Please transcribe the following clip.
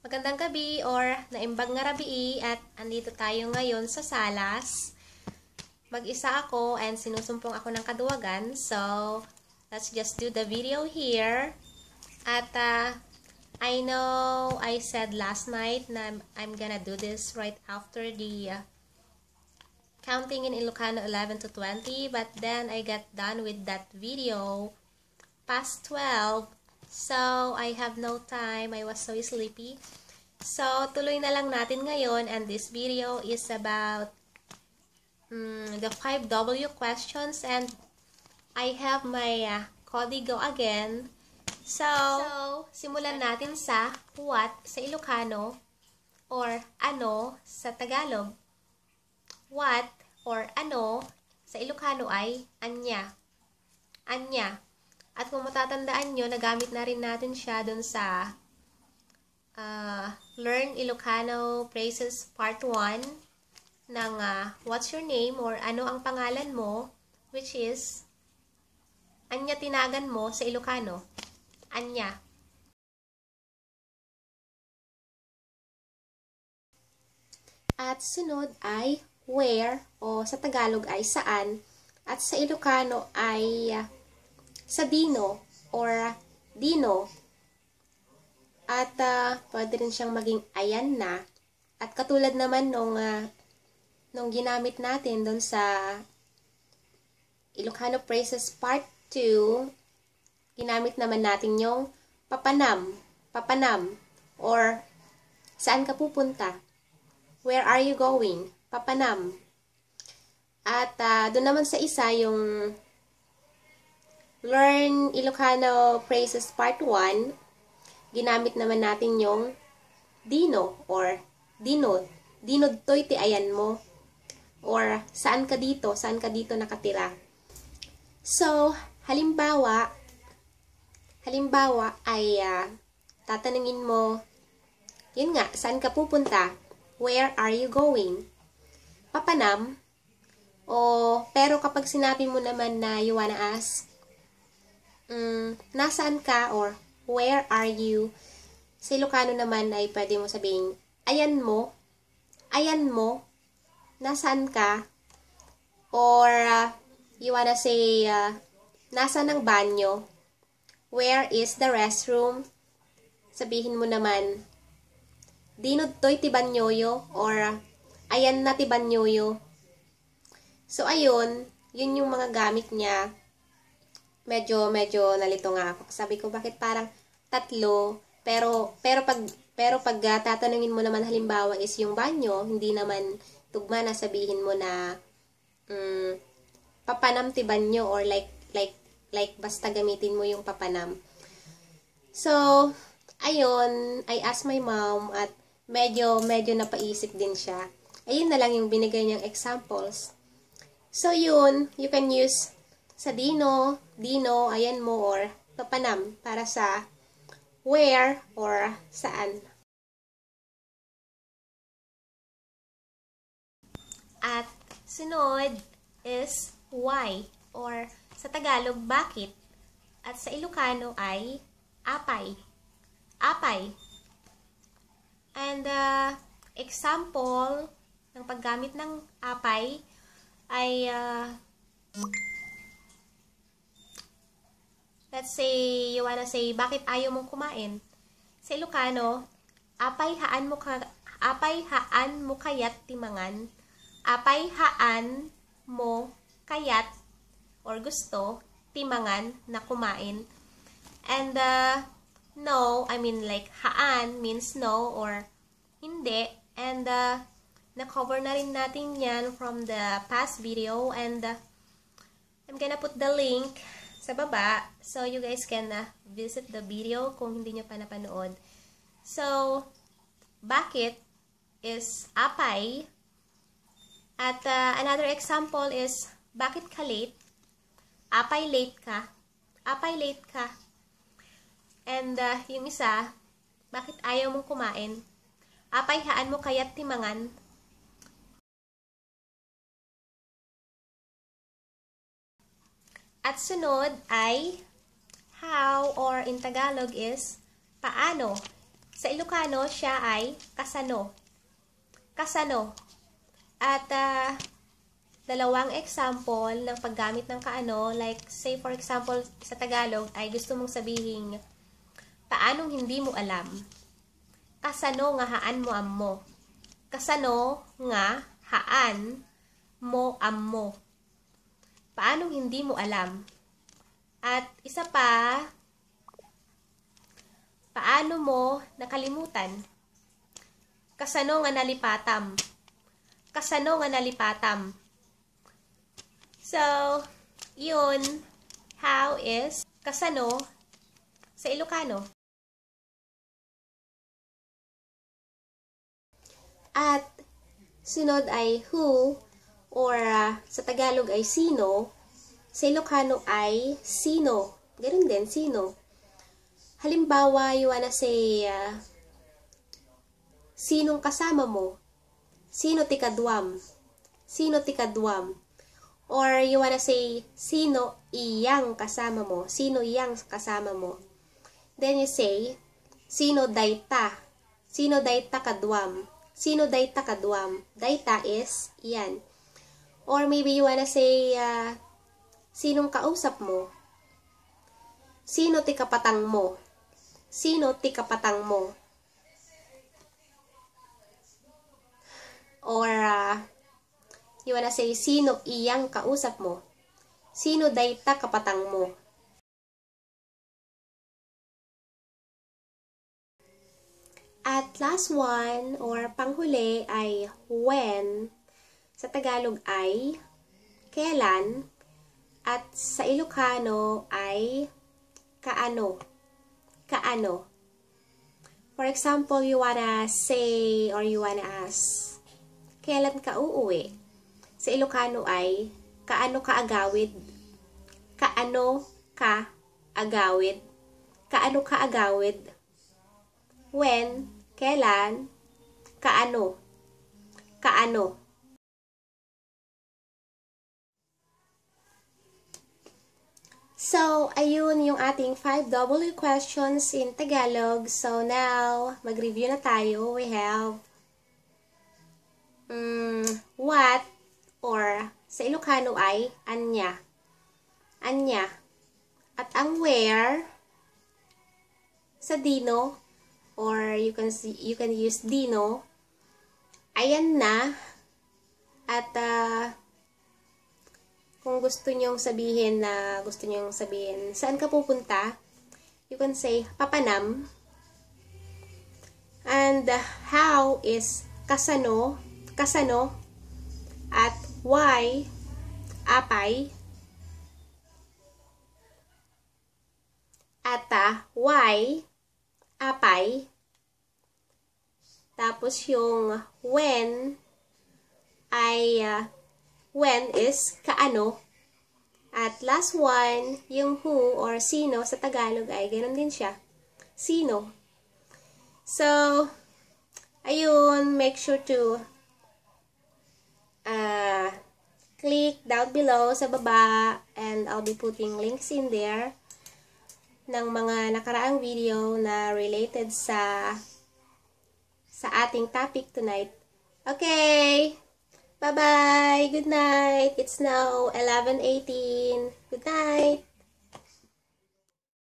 Magandang gabi or naimbag nga rabii at andito tayo ngayon sa Salas. Mag-isa ako and sinusumpong ako ng kaduwagan. So, let's just do the video here. At I know I said last night na I'm gonna do this right after the counting in Ilocano 11 to 20. But then I got done with that video past 12. So, I have no time. I was so sleepy. So, tuloy na lang natin ngayon. And this video is about the 5W questions. And I have my Codigo again. So, simulan natin sa what sa Ilocano or ano sa Tagalog. What or ano sa Ilocano ay anya. Anya. At kung matatandaan nyo, nagamit na rin natin siya dun sa Learn Ilocano Phrases Part 1 ng What's Your Name or Ano ang Pangalan Mo, which is anya tinagan mo sa Ilocano. Anya. At sunod ay where o sa Tagalog ay saan at sa Ilocano ay sa dino or dino. At pwede rin siyang maging ayan na. At katulad naman nung ginamit natin doon sa Ilocano Phrases Part 2, ginamit naman natin yung papanam. Papanam. Or saan ka pupunta? Where are you going? Papanam. At doon naman sa isa yung Learn Ilocano Phrases Part 1, ginamit naman natin yung dino or dinod. Dinod to'y ti ayan mo. Or saan ka dito nakatira. So, halimbawa ay tatanungin mo, yun nga, saan ka pupunta? Where are you going? Papanam. Pero kapag sinabi mo naman na you wanna ask, nasaan ka or where are you? Sa Ilocano naman ay pwede mo sabihin, ayan mo, nasaan ka? Or you wanna say, nasaan ang banyo? Where is the restroom? Sabihin mo naman, dinod to'y ti banyoyo or ayan na ti banyoyo. So ayun, yun yung mga gamit niya. Medyo nalito nga ako. Sabi ko, bakit parang tatlo? Pero pag tatanungin mo naman halimbawa is yung banyo, hindi naman tugma na sabihin mo na papanam ti banyo or like basta gamitin mo yung papanam. So, ayun, I asked my mom at medyo napaisip din siya. Ayun na lang yung binigay niyang examples. So, yun, you can use sa dino, ayan mo, or papanam para sa where or saan. At sunod is why or sa Tagalog, bakit. At sa Ilocano ay apay. Apay. And example ng paggamit ng apay ay let's say, you wanna say, bakit ayaw mong kumain? Sa Ilocano, apay haan mo kayat timangan. Apay haan mo kayat or gusto timangan na kumain. And no, I mean like haan means no or hindi. And na-cover na rin natin yan from the past video. And I'm gonna put the link sa baba, so you guys can visit the video kung hindi nyo pa napanood. So, bakit is apay. At another example is, bakit ka late? Apay late ka. Apay late ka. And yung isa, bakit ayaw mong kumain? Apay haan mo kayat timangan. At sunod ay how or in Tagalog is paano. Sa Ilocano, siya ay kasano. Kasano. At dalawang example ng paggamit ng kaano, like say for example sa Tagalog ay gusto mong sabihin, paanong hindi mo alam? Kasano nga haan mo ammo. Kasano nga haan mo ammo. Paanong hindi mo alam? At isa pa, paano mo nakalimutan? Kasano nga nalipatam. Kasano nga nalipatam. So, yun, how is kasano sa Ilocano. At sunod ay who, or sa Tagalog ay sino, sa Ilocano ay sino. Ganun din, sino. Halimbawa, you wanna say, sinong kasama mo? Sino ti kadwam? Sino ti kadwam? Or you wanna say, sino iyang kasama mo? Sino iyang kasama mo? Then you say, sino dayta? Sino dayta kadwam? Sino dayta kadwam? Dayta is iyan. Or maybe you wanna say, sinong kausap mo? Sino ti kapatang mo? Sino ti kapatang mo? Or, you wanna say, sino iyang kausap mo? Sino dayta kapatang mo? At last one, or panghuli, ay when. Sa Tagalog ay kailan. At sa Ilocano ay kaano. Kaano. For example, you wanna say or you wanna ask, kailan ka uuwi? Sa Ilocano ay kaano ka agawid? Kaano ka agawid? Kaano ka agawid? When, kailan, kaano. Kaano. So, ayun yung ating 5W questions in Tagalog. So, now, mag-review na tayo. We have what, or sa Ilocano ay anya. Anya. At ang where, sa dino, or you can use dino, ayan na. At kung gusto nyong sabihin saan ka pupunta, you can say papanam. And how is kasano, kasano. At why, apay. At why, apay. Tapos yung when ay when is kaano. At last one, yung who or sino sa Tagalog ay ganoon din siya. Sino. So, ayun, make sure to click down below sa baba, and I'll be putting links in there ng mga nakaraang video na related sa ating topic tonight. Okay! Bye-bye! Good night! It's now 11:18. Good night!